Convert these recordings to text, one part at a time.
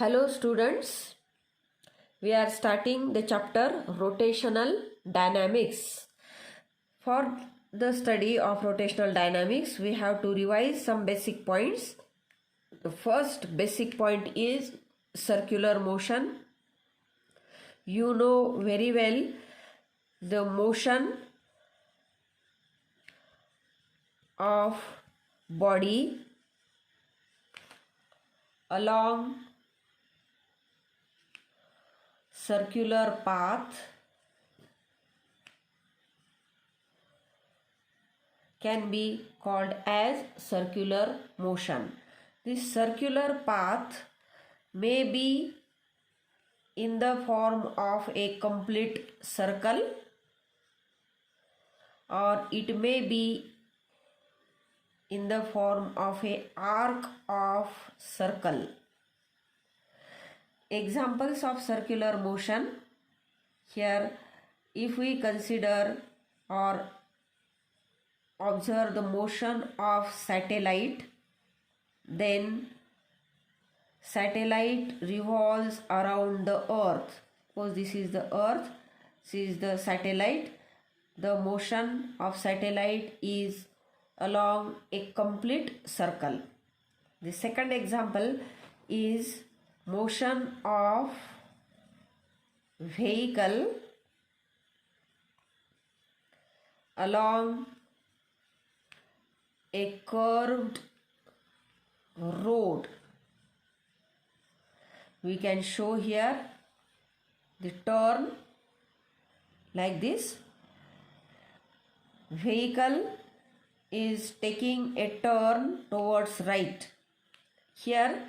Hello students, we are starting the chapter Rotational Dynamics. For the study of rotational dynamics, we have to revise some basic points. The first basic point is circular motion. You know very well the motion of body along circular path can be called as circular motion. This circular path may be in the form of a complete circle, or it may be in the form of a arc of circle. Examples of circular motion. Here, if we consider or observe the motion of satellite, then satellite revolves around the earth. Suppose this is the earth, this is the satellite. The motion of satellite is along a complete circle. The second example is motion of vehicle along a curved road. We can show here the turn like this. Vehicle is taking a turn towards right. Here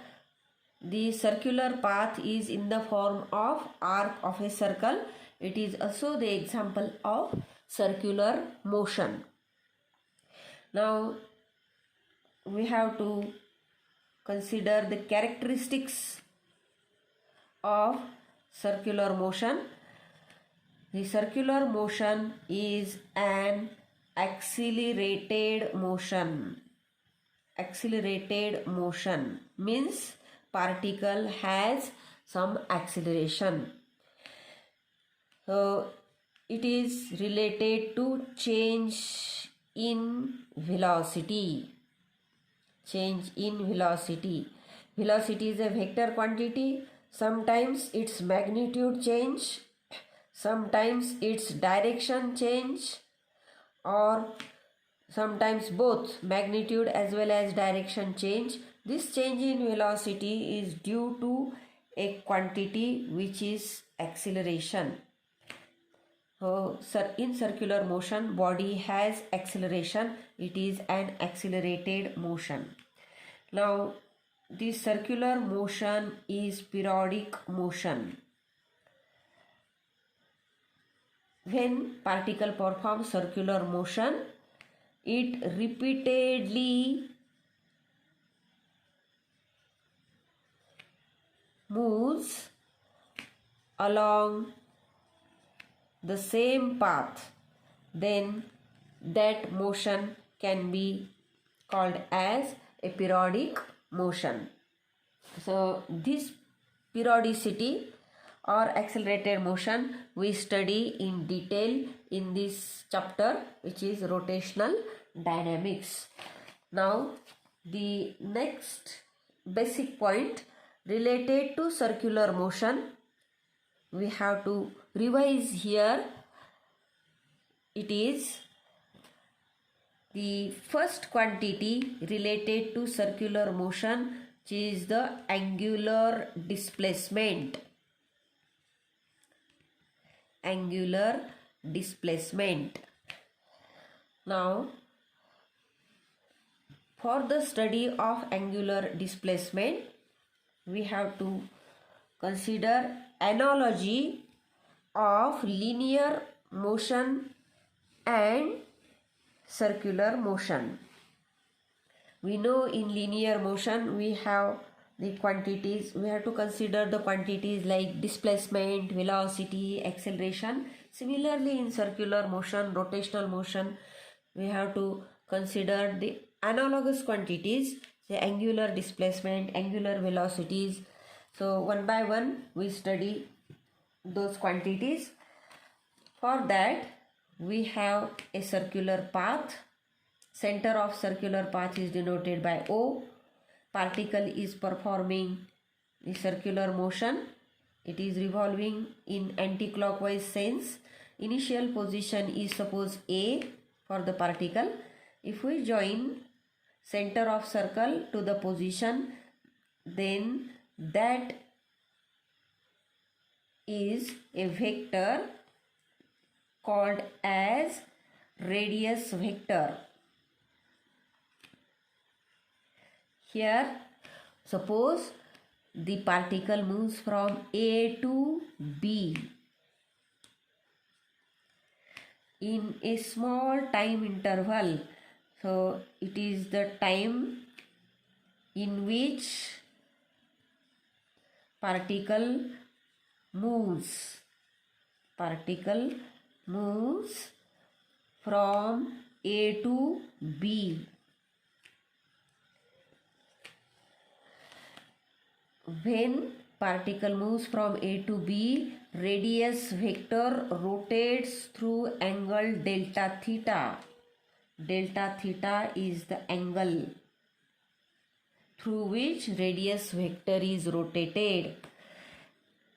the circular path is in the form of arc of a circle. It is also the example of circular motion. Now we have to consider the characteristics of circular motion. The circular motion is an accelerated motion. Accelerated motion means particle has some acceleration. So it is related to change in velocity. Change in velocity. Velocity is a vector quantity. Sometimes its magnitude change, sometimes its direction change, or sometimes both magnitude as well as direction change. This change in velocity is due to a quantity which is acceleration. So in circular motion, body has acceleration. It is an accelerated motion. Now this circular motion is periodic motion. When particle performs circular motion, it repeatedly moves along the same path. Then that motion can be called as a periodic motion. So this periodicity or accelerated motion we study in detail in this chapter, which is rotational dynamics. Now the next basic point related to circular motion, we have to revise here. It is the first quantity related to circular motion, which is the angular displacement. Angular displacement. Now for the study of angular displacement, we have to consider analogy of linear motion and circular motion. We know in linear motion we have the quantities, we have to consider the quantities like displacement, velocity, acceleration. Similarly in circular motion, rotational motion, we have to consider the analogous quantities, the angular displacement, angular velocities, So one by one we study those quantities. For that we have a circular path. Center of circular path is denoted by O. Particle is performing the circular motion. It is revolving in anti-clockwise sense. Initial position is suppose A for the particle. If we join center of circle to the position, then that is a vector called as radius vector. Here, suppose the particle moves from A to B in a small time interval. So, it is the time in which particle moves from A to B. When particle moves from A to B, radius vector rotates through angle delta theta. Delta theta is the angle through which radius vector is rotated,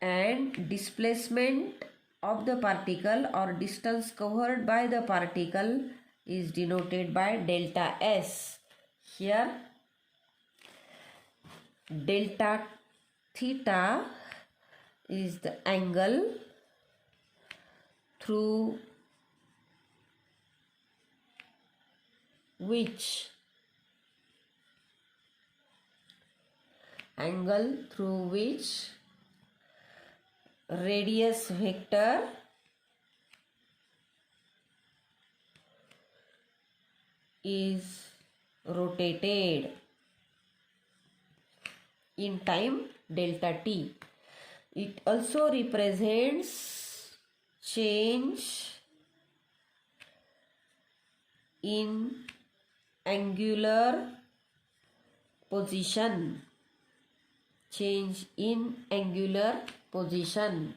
and displacement of the particle or distance covered by the particle is denoted by delta S. Here delta theta is the angle through which radius vector is rotated in time delta t. It also represents change in angular position.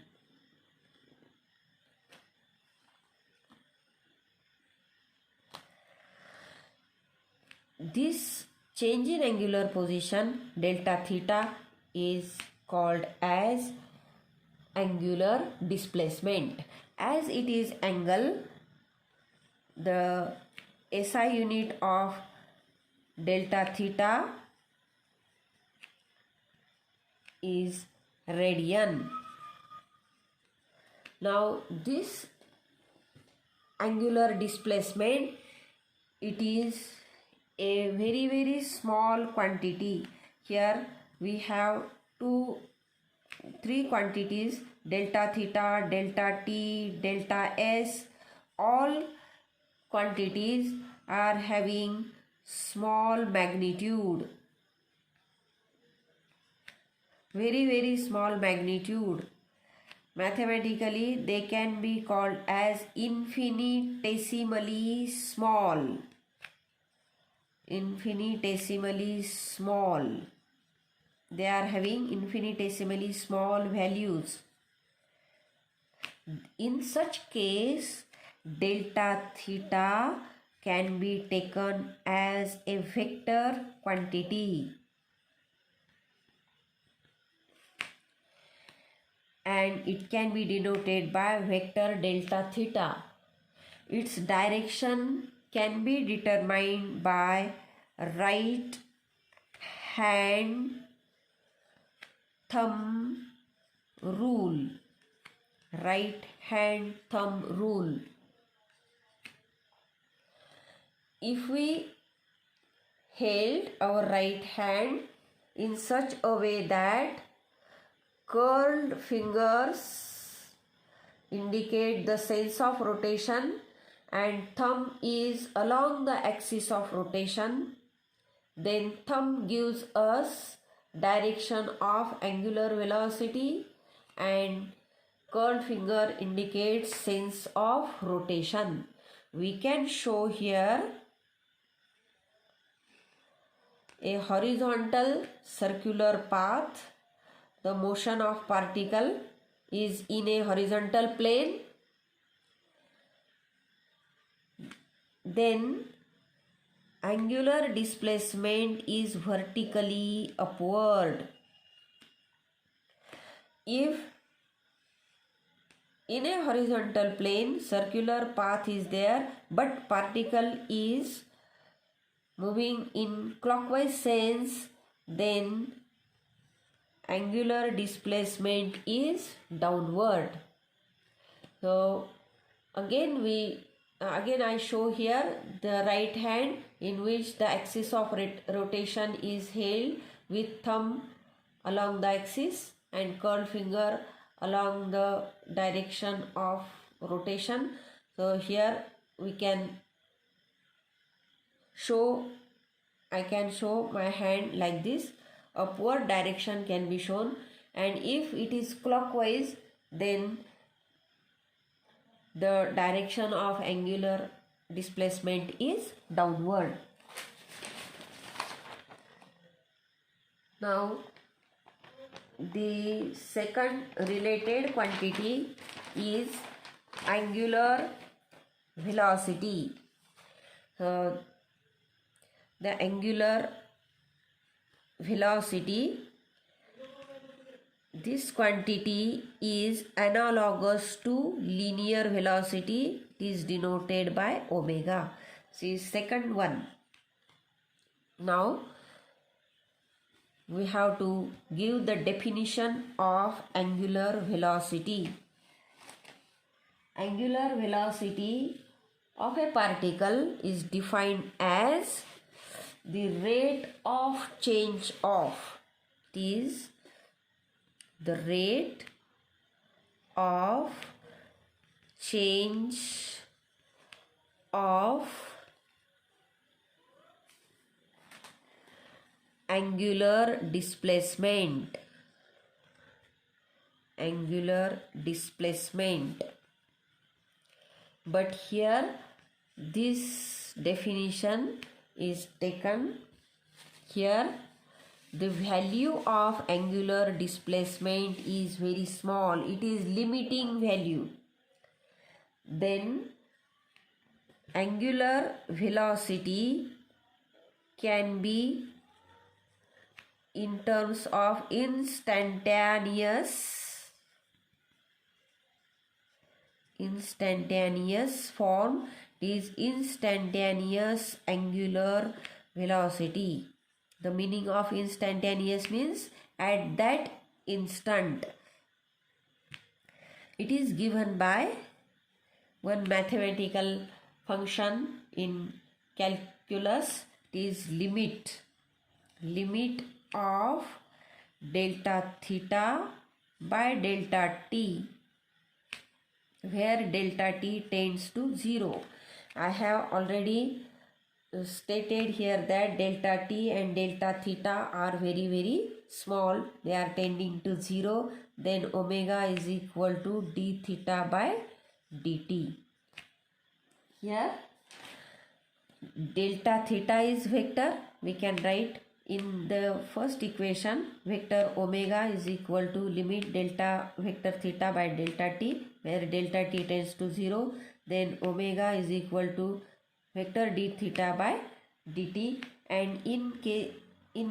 This change in angular position delta theta is called as angular displacement. As it is angle, the SI unit of delta theta is radian. Now this angular displacement, it is a very small quantity. Here we have three quantities: delta theta, delta t, delta s. All quantities are having small magnitude, very small magnitude. Mathematically they can be called as infinitesimally small. They are having infinitesimally small values. In such case, delta theta can be taken as a vector quantity, and it can be denoted by vector delta theta. Its direction can be determined by right hand thumb rule. If we held our right hand in such a way that curled fingers indicate the sense of rotation and thumb is along the axis of rotation, then thumb gives us direction of angular velocity and curled finger indicates sense of rotation. We can show here a horizontal circular path the motion of particle is in a horizontal plane, then angular displacement is vertically upward. If in a horizontal plane circular path is there but particle is moving in clockwise sense, then angular displacement is downward. So again I show here the right hand in which the axis of rotation is held with thumb along the axis and curled finger along the direction of rotation. So here we can show, I can show my hand like this. Upward direction can be shown, and if it is clockwise, then the direction of angular displacement is downward. Now the second related quantity is angular velocity. The angular velocity, this quantity is analogous to linear velocity. It is denoted by omega. See second one. Now we have to give the definition of angular velocity. Angular velocity of a particle is defined as the rate of change of, it is the rate of change of angular displacement. Angular displacement. But here this definition is taken. Here the value of angular displacement is very small. It is limiting value. Then angular velocity can be in terms of instantaneous form, is instantaneous angular velocity. The meaning of instantaneous means at that instant. It is given by one mathematical function in calculus. It is limit of delta theta by delta t, where delta t tends to 0. I have already stated here that delta t and delta theta are very small. They are tending to 0. Then omega is equal to d theta by dt. Here delta theta is vector. We can write in the first equation vector omega is equal to limit delta vector theta by delta t, where delta t tends to 0. Then omega is equal to vector d theta by dt, and in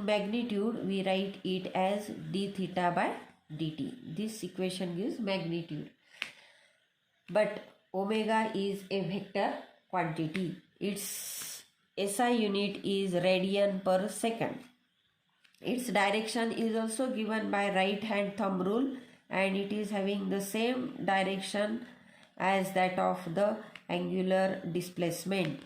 magnitude we write it as d theta by dt. This equation gives magnitude. But omega is a vector quantity. Its SI unit is radian per second. Its direction is also given by right hand thumb rule, and it is having the same direction as that of the angular displacement.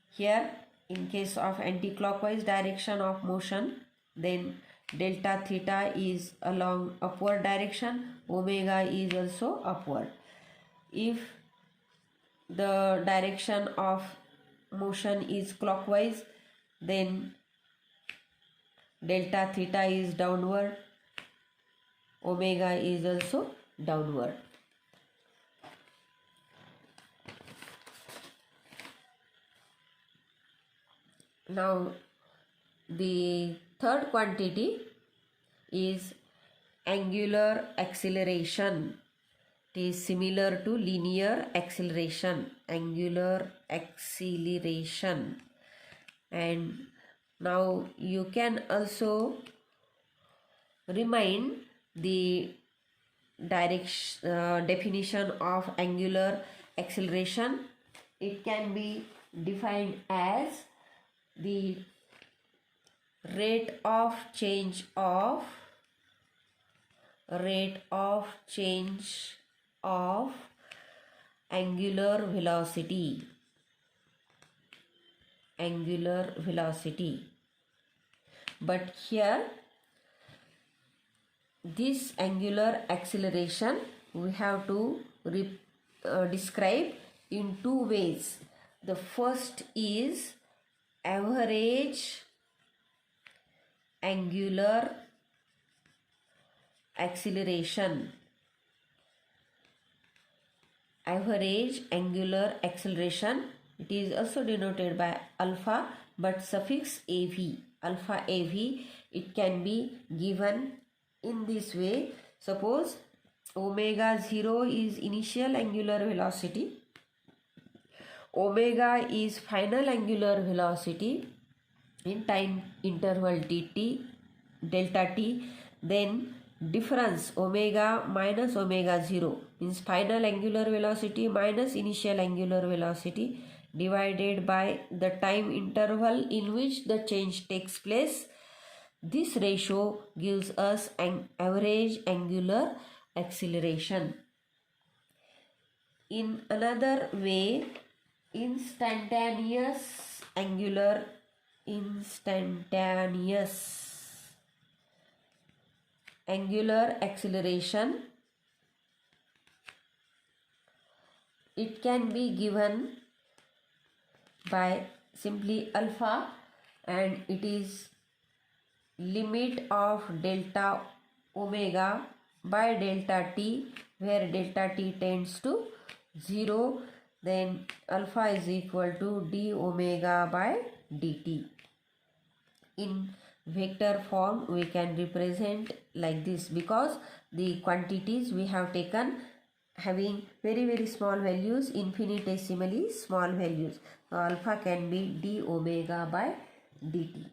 Here in case of anti-clockwise direction of motion, then delta theta is along upward direction, omega is also upward. If the direction of motion is clockwise, then delta theta is downward, omega is also downward. Now the third quantity is angular acceleration. It is similar to linear acceleration, angular acceleration. And now you can also remind the definition of angular acceleration. It can be defined as the rate of change of angular velocity. But here this angular acceleration we have to describe in two ways. The first is average angular acceleration. Average angular acceleration, it is also denoted by alpha but suffix av. Alpha av, it can be given in this way. Suppose omega 0 is initial angular velocity, omega is final angular velocity in time interval delta t, then difference omega minus omega 0 means final angular velocity minus initial angular velocity divided by the time interval in which the change takes place. This ratio gives us an average angular acceleration. In another way, instantaneous angular acceleration, it can be given by simply alpha, and it is limit of delta omega by delta t, where delta t tends to 0, then alpha is equal to d omega by dt. In vector form we can represent like this, because the quantities we have taken having very small values, infinitesimally small values. So alpha can be d omega by dt.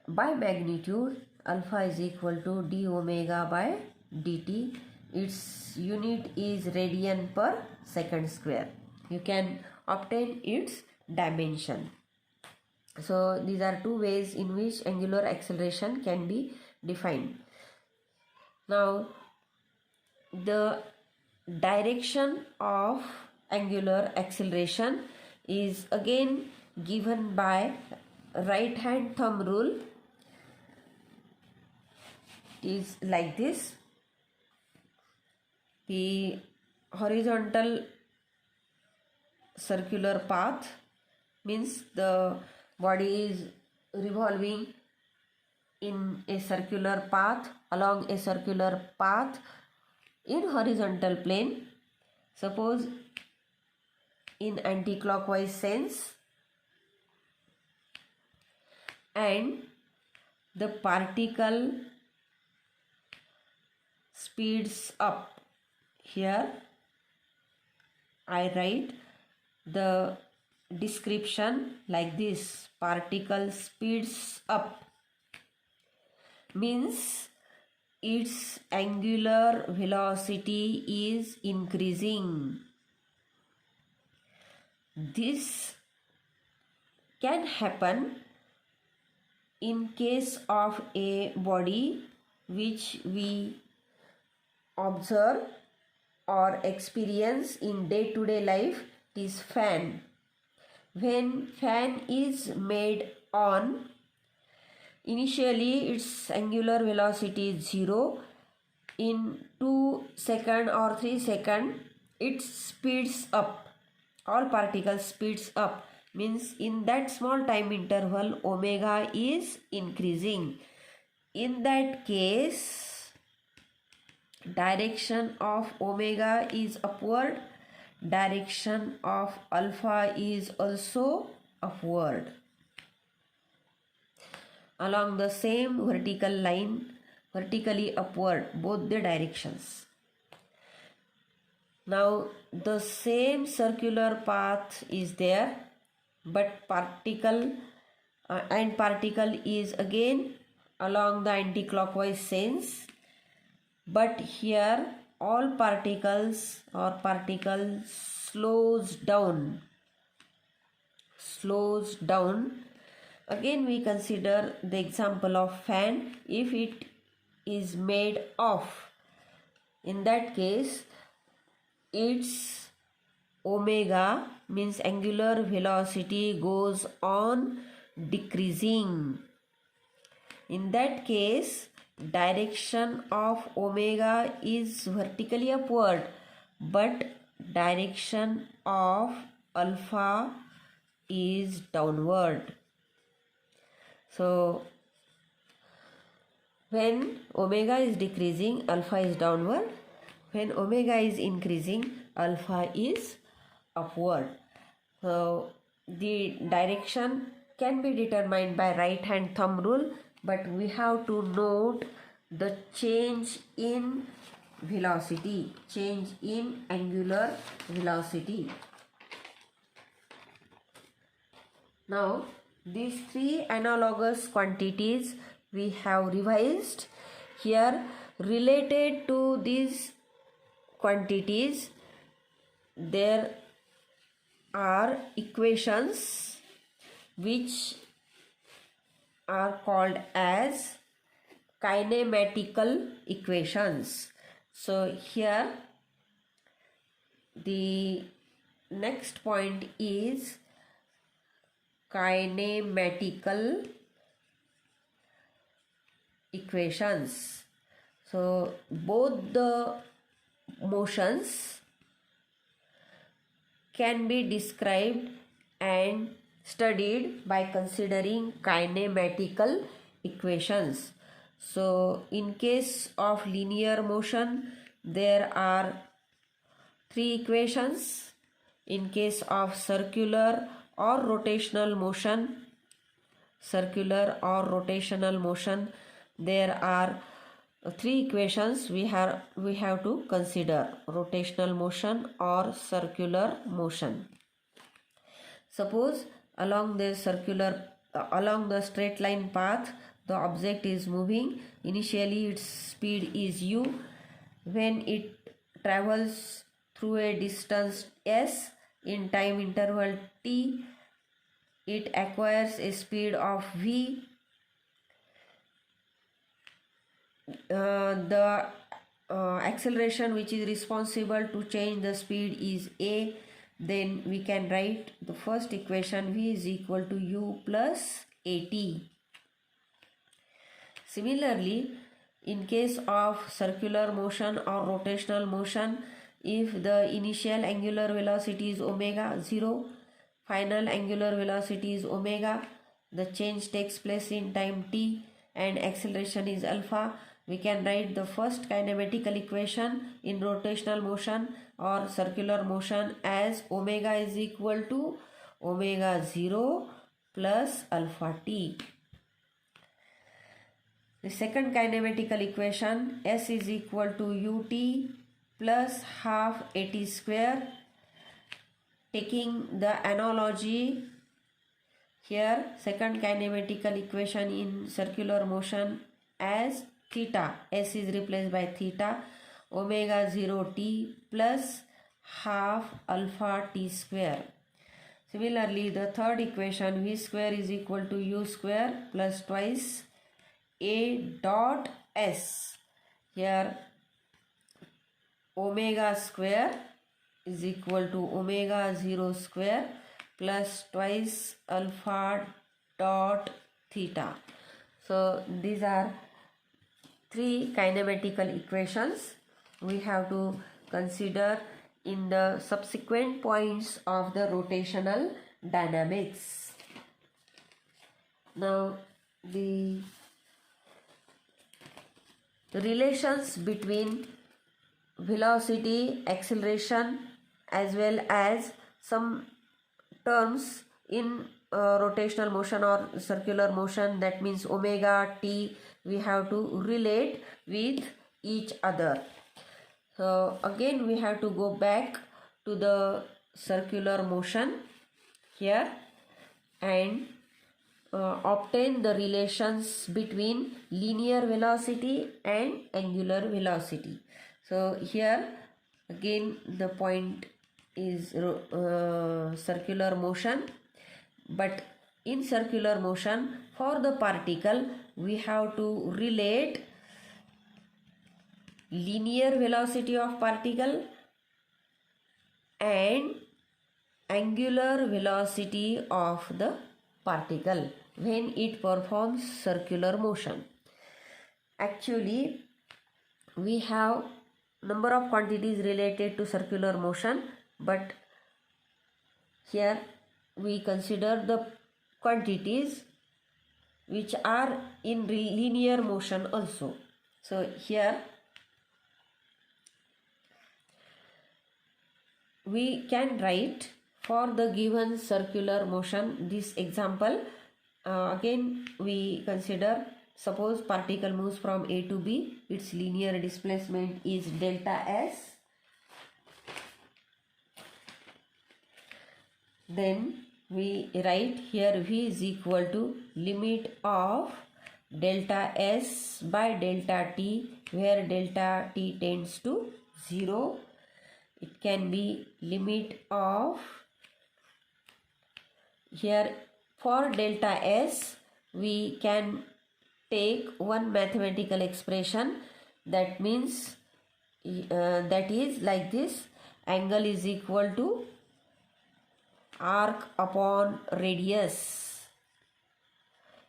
By magnitude, alpha is equal to d omega by dt. Its unit is radian per second square. You can obtain its dimension. So these are two ways in which angular acceleration can be defined. Now the direction of angular acceleration is again given by right hand thumb rule. It is like this. The horizontal circular path means the body is revolving in a circular path, along a circular path in horizontal plane. Suppose in anti-clockwise sense, and the particle speeds up. Here I write the description like this: particle speeds up means its angular velocity is increasing. This can happen in case of a body which we observe or experience in day-to-day life. It is fan. When fan is made on, initially its angular velocity is 0. In 2 seconds or 3 seconds it speeds up. All particles speeds up, means in that small time interval omega is increasing. In that case, direction of omega is upward, direction of alpha is also upward. Along the same vertical line, vertically upward, both the directions. Now the same circular path is there, but particle is again along the anti-clockwise sense, but here all particles slows down. Again we consider the example of fan. If it is made of, in that case its omega means angular velocity goes on decreasing. In that case direction of omega is vertically upward, but direction of alpha is downward. So when omega is decreasing, alpha is downward. When omega is increasing, alpha is upward. So the direction can be determined by right hand thumb rule, but we have to note the change in velocity, change in angular velocity. Now these three analogous quantities we have revised here. Related to these quantities, there are equations which are called as kinematical equations. So here the next point is kinematical equations. So both the motions can be described and studied by considering kinematical equations. So in case of linear motion there are three equations. In case of circular or rotational motion, there are three equations we have to consider: rotational motion or circular motion. Suppose along the straight line path the object is moving. Initially its speed is u. When it travels through a distance s in time interval t, it acquires a speed of v. The acceleration which is responsible to change the speed is a. Then we can write the first equation: v is equal to u plus at. Similarly, in case of circular motion or rotational motion, if the initial angular velocity is omega 0, final angular velocity is omega, the change takes place in time t, and acceleration is alpha, we can write the first kinematical equation in rotational motion or circular motion as omega is equal to omega 0 plus alpha t. The second kinematical equation, S is equal to ut plus half at square. Taking the analogy here, second kinematical equation in circular motion as theta, S is replaced by theta, omega 0 t plus half alpha t square. Similarly, the third equation, v square is equal to u square plus twice a dot s. Here omega square is equal to omega 0 square plus twice alpha dot theta. So these are three kinematical equations we have to consider in the subsequent points of the rotational dynamics. Now the relations between velocity, acceleration, as well as some terms in rotational motion or circular motion, that means omega, t, we have to relate with each other. So again we have to go back to the circular motion here and obtain the relations between linear velocity and angular velocity. So here again the point is circular motion, but in circular motion for the particle we have to relate linear velocity of particle and angular velocity of the particle when it performs circular motion. Actually, we have number of quantities related to circular motion, but here we consider the quantities which are in linear motion also. So here we can write for the given circular motion this example. Again we consider, suppose particle moves from A to B, its linear displacement is delta S. Then we write here V is equal to limit of delta S by delta T, where delta T tends to 0. It can be limit of, here for delta S we can take one mathematical expression, that means that is like this: angle is equal to arc upon radius.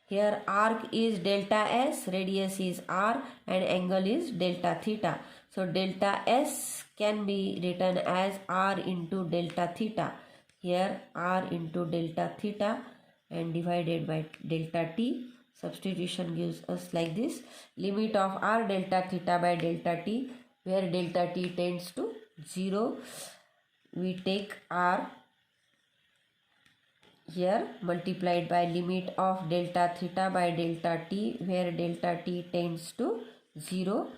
Here arc is delta S, radius is r, and angle is delta theta. So delta S can be written as r into delta theta. Here r into delta theta and divided by delta t. Substitution gives us like this: limit of r delta theta by delta t, where delta t tends to 0. We take r here multiplied by limit of delta theta by delta t, where delta t tends to 0.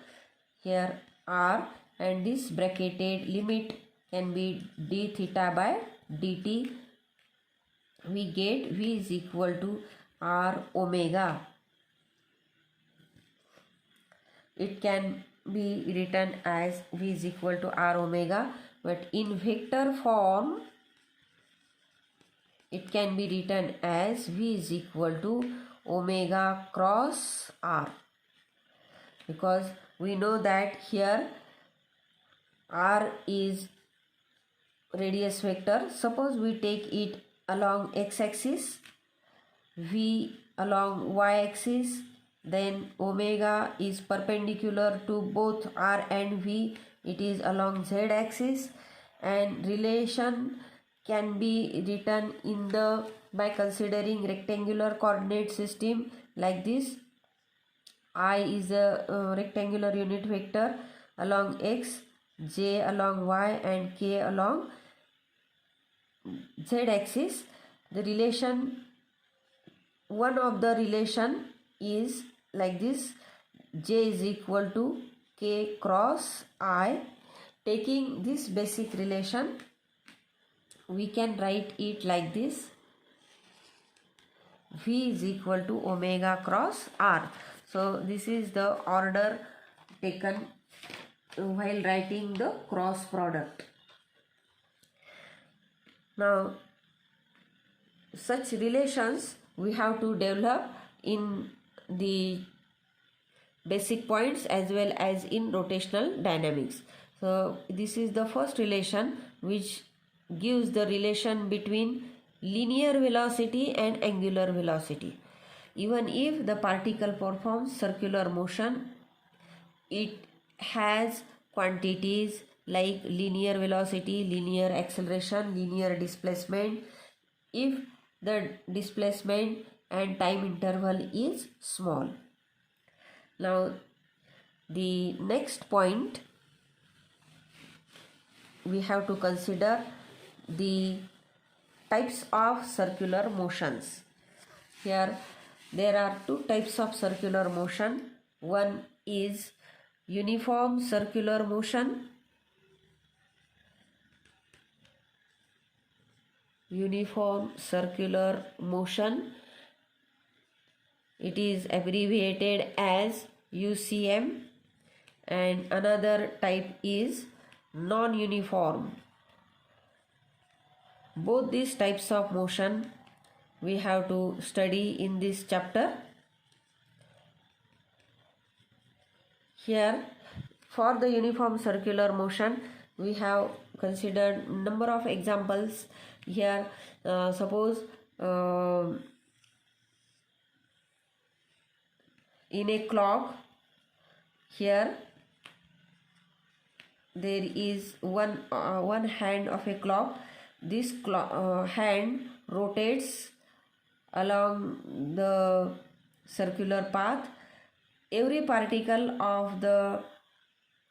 Here r, and this bracketed limit can be d theta by dt. We get V is equal to r omega. It can be written as V is equal to r omega, but in vector form it can be written as V is equal to omega cross r, because we know that here r is radius vector. Suppose we take it along x-axis, V along y-axis, then omega is perpendicular to both r and V, it is along z-axis, and relation can be written in the by considering rectangular coordinate system like this. I is a rectangular unit vector along x, j along y, and k along z axis. The relation, one of the relation is like this: j is equal to k cross I. Taking this basic relation, we can write it like this: V is equal to omega cross r. So this is the order taken while writing the cross product. Now such relations we have to develop in the basic points as well as in rotational dynamics. So this is the first relation which gives the relation between linear velocity and angular velocity. Even if the particle performs circular motion, it has quantities like linear velocity, linear acceleration, linear displacement, if the displacement and time interval is small. Now the next point, we have to consider the types of circular motions. Here There are two types of circular motion. One is uniform circular motion. Uniform circular motion. It is abbreviated as UCM. And another type is non-uniform. Both these types of motion we have to study in this chapter. Here, for the uniform circular motion, we have considered number of examples. Here, suppose in a clock, here there is one hand of a clock. This hand rotates along the circular path. Every particle of the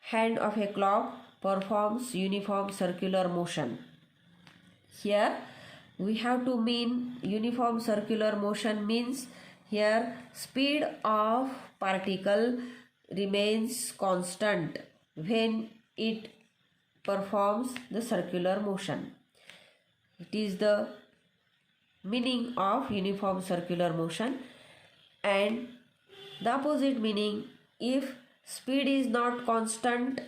hand of a clock performs uniform circular motion. Here we have to mean uniform circular motion means here speed of particle remains constant when it performs the circular motion. It is the meaning of uniform circular motion. And the opposite meaning, if speed is not constant,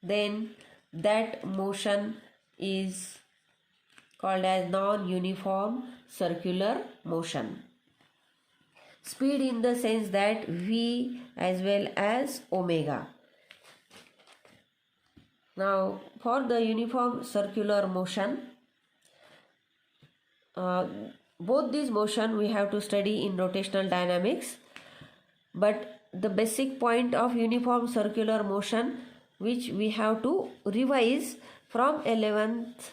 then that motion is called as non-uniform circular motion. Speed in the sense that v as well as omega. Now, for the uniform circular motion, both these motion we have to study in rotational dynamics, but the basic point of uniform circular motion which we have to revise from 11th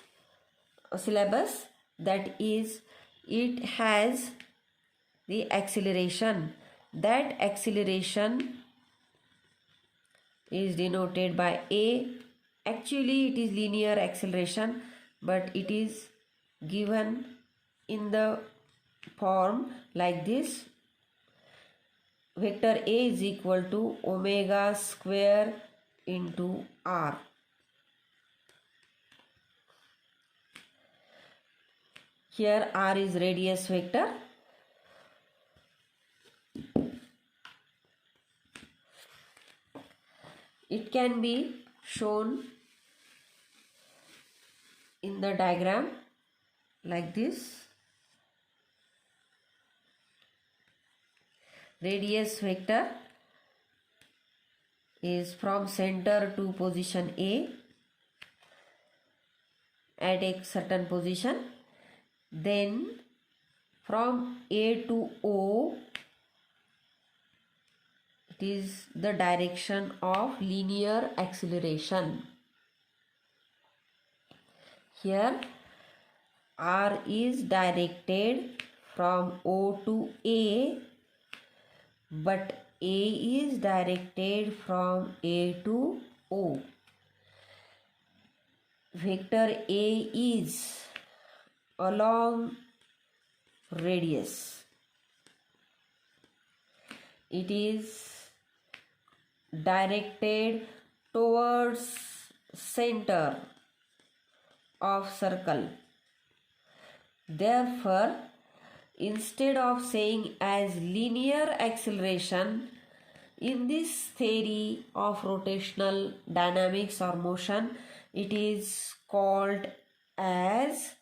syllabus, that is, it has the acceleration. That acceleration is denoted by A. Actually it is linear acceleration, but it is given in the form like this: vector A is equal to omega square into r. Here r is radius vector. It can be shown in the diagram like this. Radius vector is from center to position A at a certain position. Then from A to O, it is the direction of linear acceleration. Here r is directed from O to A, but A is directed from A to O. Vector A is along radius. It is directed towards center of circle. Therefore, instead of saying as linear acceleration, in this theory of rotational dynamics or motion, it is called as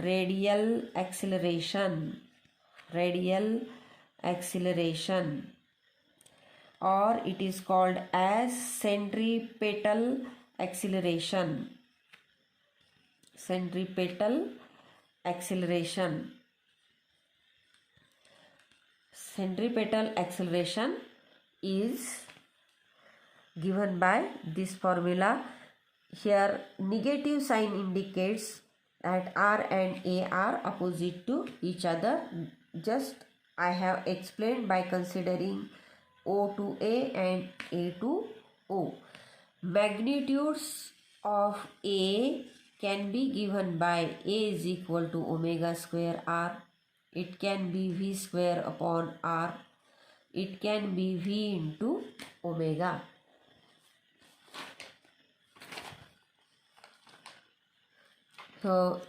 radial acceleration. Radial acceleration, or it is called as centripetal acceleration. Centripetal acceleration. Centripetal acceleration is given by this formula. Here negative sign indicates that R and A are opposite to each other. Just I have explained by considering O to A and A to O. Magnitudes of A can be given by A is equal to omega square R. it can be V square upon R, it can be V into omega. So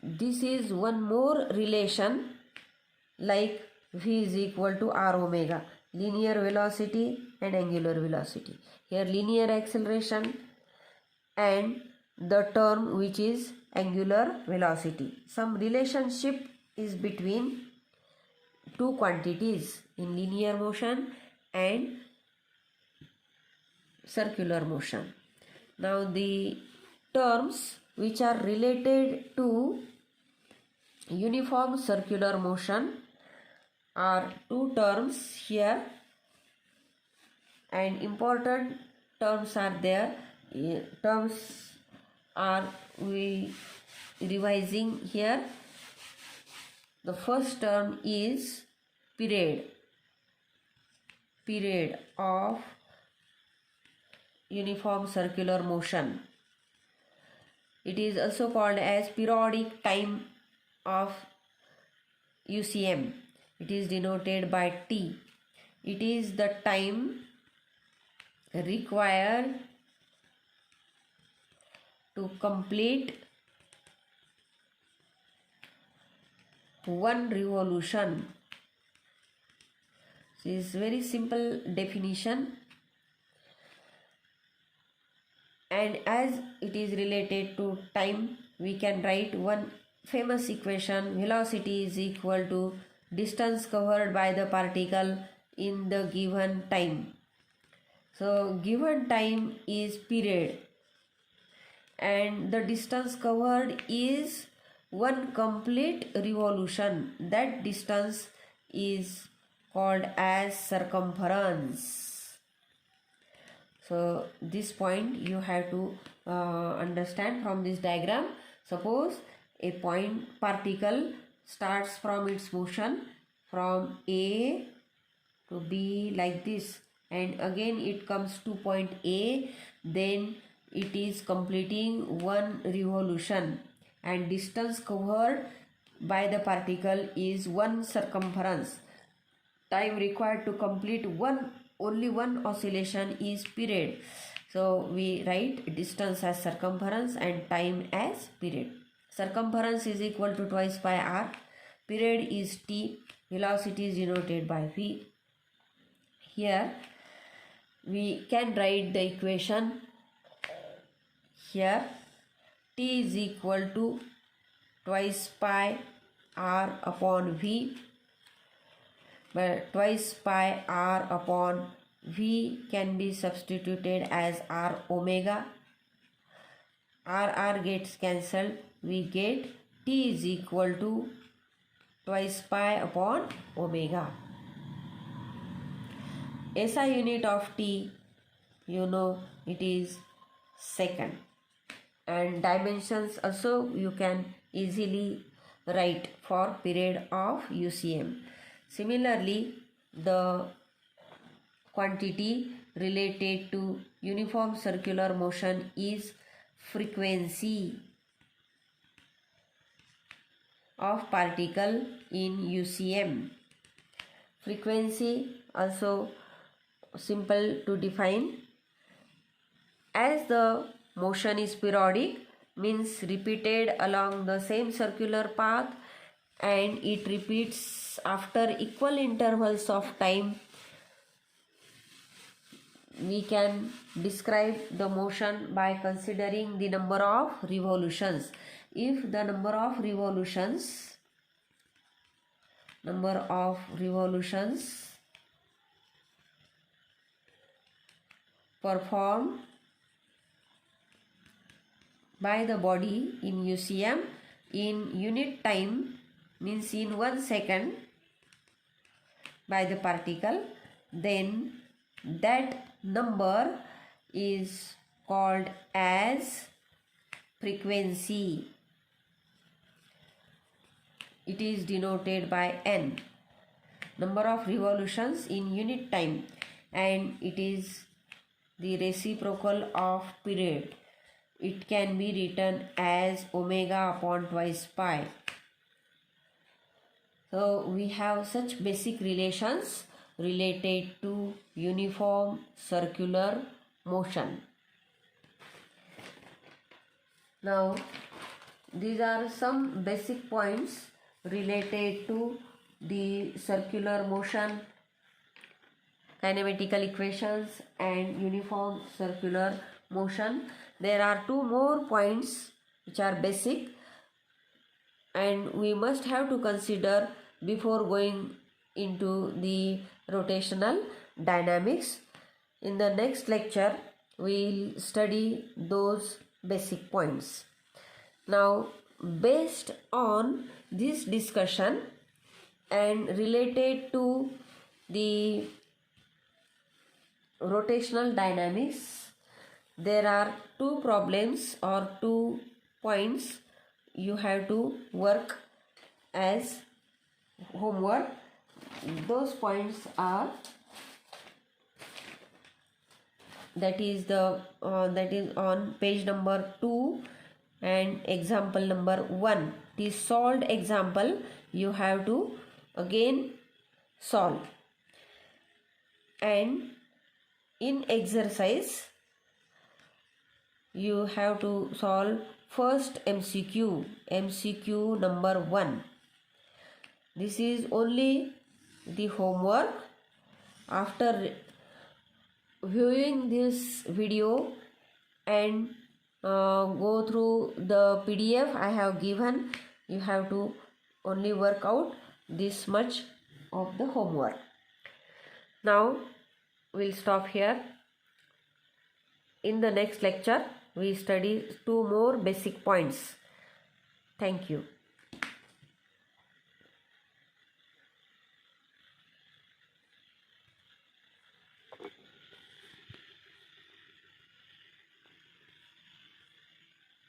this is one more relation like V is equal to R omega, linear velocity and angular velocity. Here linear acceleration and the term which is angular velocity. Some relationship is between two quantities in linear motion and circular motion. Now the terms which are related to uniform circular motion are two terms here, and important terms are there. Terms are we revising here. The first term is period of uniform circular motion. It is also called as periodic time of UCM. It is denoted by T. It is the time required to complete one revolution. This is very simple definition, and as it is related to time, we can write one famous equation: velocity is equal to distance covered by the particle in the given time. So given time is period and the distance covered is one complete revolution. That distance is called as circumference. So this point you have to understand from this diagram. Suppose a point particle starts from its motion from A to B like this, and again it comes to point A, then it is completing one revolution, and distance covered by the particle is one circumference. Time required to complete only one oscillation is period. So we write distance as circumference and time as period. Circumference is equal to twice pi r, period is t, velocity is denoted by v. Here we can write the equation. Here t is equal to twice pi r upon v, but twice pi r upon v can be substituted as r omega. R gets cancelled. We get t is equal to twice pi upon omega. SI unit of t, you know, it is second, and dimensions also you can easily write for period of UCM. Similarly, the quantity related to uniform circular motion is frequency of particle in UCM. Frequency also simple to define. As the motion is periodic, means repeated along the same circular path, and it repeats after equal intervals of time, we can describe the motion by considering the number of revolutions. If the number of revolutions performed by the body in UCM in unit time, means in 1 second, by the particle, then that number is called as frequency. It is denoted by n, number of revolutions in unit time, and it is the reciprocal of period. It can be written as omega upon twice pi. So we have such basic relations related to uniform circular motion. Now these are some basic points related to the circular motion, kinematical equations and uniform circular motion. There are two more points which are basic and we must have to consider before going into the rotational dynamics. In the next lecture we'll study those basic points. Now based on this discussion and related to the rotational dynamics, there are two problems or 2 points you have to work as homework. Those points are that is on page number 2 and example number 1. The solved example you have to again solve, and in exercise you have to solve first MCQ number 1. This is only the homework. After viewing this video and go through the PDF I have given, you have to only work out this much of the homework. Now we'll stop here. In the next lecture we study 2 more basic points. Thank you.